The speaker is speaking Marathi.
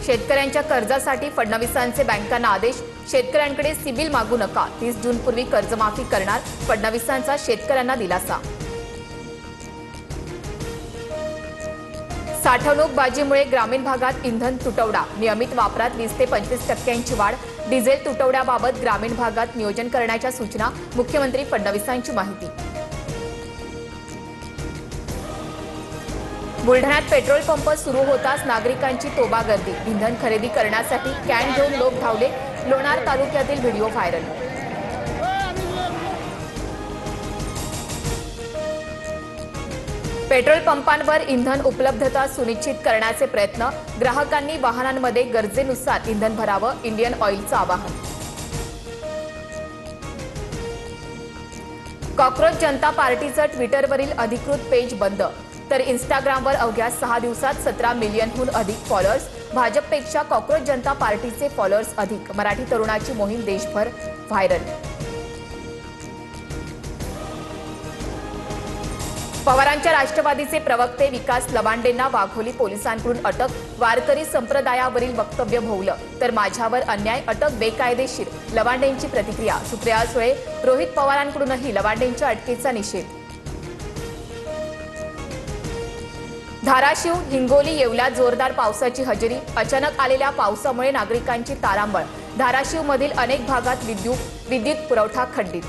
शेतकऱ्यांच्या कर्जासाठी फडणवीसांचे बँकांना आदेश, शेतकऱ्यांकडे सिबिल मागू नका, 30 जूनपूर्वी कर्जमाफी करणार, फडणवीसांचा शेतकऱ्यांना दिलासा. साठवणूकबाजीमुळे ग्रामीण भागात इंधन तुटवडा, नियमित वापरात 20 ते 25% वाढ, डिझेल तुटवड्याबाबत ग्रामीण भागात नियोजन करण्याच्या सूचना, मुख्यमंत्री फडणवीसांची माहिती. बुलढाण्यात पेट्रोल पंप सुरू होताच नागरिकांची तोबा गर्दी, इंधन खरेदी करण्यासाठी कॅन घेऊन लोक धावले, लोणार तालुक्यातील व्हिडिओ व्हायरल. पेट्रोल पंपांवर इंधन उपलब्धता सुनिश्चित करण्याचे प्रयत्न, ग्राहकांनी वाहनांमध्ये गरजेनुसार इंधन भरावं, इंडियन ऑइलचं आवाहन. कॉक्रोच जनता पार्टीचं ट्विटरवरील अधिकृत पेज बंद, तर इन्स्टाग्रामवर अवघ्या 6 दिवसात 17 मिलियनहून अधिक फॉलोअर्स, भाजपपेक्षा कॉक्रोच जनता पार्टीचे फॉलोअर्स अधिक, मराठी तरुणाची मोहीम देशभर व्हायरल. पवारांच्या राष्ट्रवादीचे प्रवक्ते विकास लवांडेंना वाघोली पोलिसांकडून अटक, वारकरी संप्रदायावरील वक्तव्य भोवलं, तर माझ्यावर अन्याय, अटक बेकायदेशीर, लवांडेंची प्रतिक्रिया. सुप्रिया सुळे, रोहित पवारांकडूनही लवांडेंच्या अटकेचा निषेध. धाराशिव, हिंगोली, येवल्यात जोरदार पावसाची हजेरी, अचानक आलेल्या पावसामुळे नागरिकांची तारांबळ, धाराशिवमधील अनेक भागात विद्युत पुरवठा खंडित.